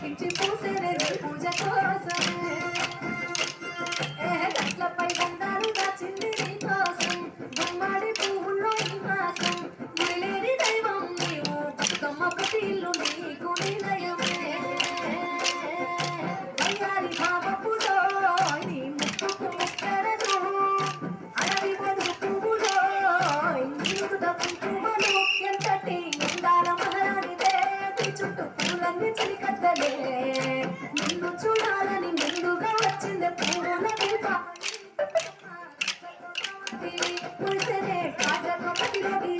పులకించి పూసేనే పూజ కోసమే గట్లపై బంగారు దాచింది నీ కోసం గుమ్మడి పువ్వుల్లో ఈ మాసం మళ్ళీ దైవం నీవు బతుకమ్మ పట్టిల్లు నీకు నిలయమే వయ్యారి భావపులో నీ ముక్కుకు ముక్కరదు అడవి బదులు పువ్వులో నీరుద కుంకుమలు ఎంతటి ఎందాల మహారాణిదే చుట్టూ పూలన్నీ చిలికద్దలే నిన్ను చూడాలని ముందుగా వచ్చింది పూల దీప పులిసెనే కాజతో పతిలోకి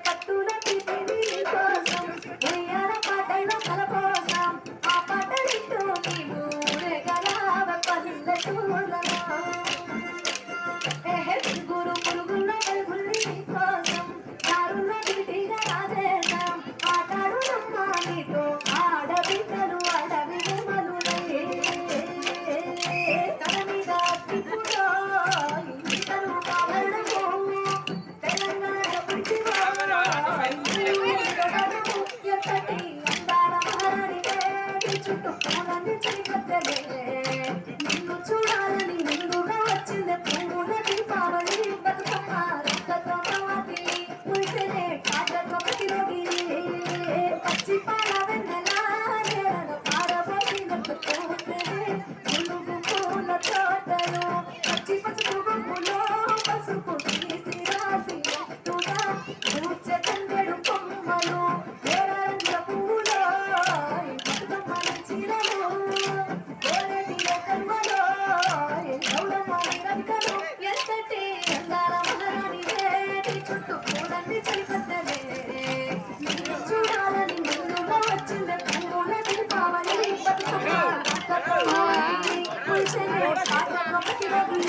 పట్టుల తిరిగి కోసం ఉయ్యాల పాటల్లో కల కోసం ఆ పాటలింటూ నీవు రేగలావ పల్లెటూళ్ళలో గురు పురుగుల వెలుగుల్ని కోసం దారుల్లో దిటిగా రాజేశాం ఆటాడు నమ్మా నీతో ఆడబిడ్డలు అడవి మనులే తన మీద తిప్పులో ఇద్దరు కావడము తెలంగాణ చుట్టూ పూలని చిలికద్దలే నిన్ను చూడాలని ముందుగా వచ్చింది పువ్వుల దీపావళి బతుకమ్మ రక్తతో నవ్వతి పులిసెనే కాజతో పతిలోకి పచ్చి పాల వెన్నెలా నేలను పారబోసినట్టు పూసెనే పులుగు పూల తోటలు పచ్చి పసుపు గుంపులో పసుపు తీసి రాసి ఎత్తుగా పూచ తండెడు కొమ్మలు ఏరంగ పువ్వులో బతుకమ్మల చీరలు గోరెటిల కర్మలో గౌరమ్మని రంకలు ఎంతటి అందాల మహారాణిదే చుట్టూ పూలన్నీ చిలికద్దలే నిన్ను చూడాలని ముందుగా వచ్చింది పువ్వుల దీపావళి బతుకమ్మ పులిసెనే కాజతో పతిలోకి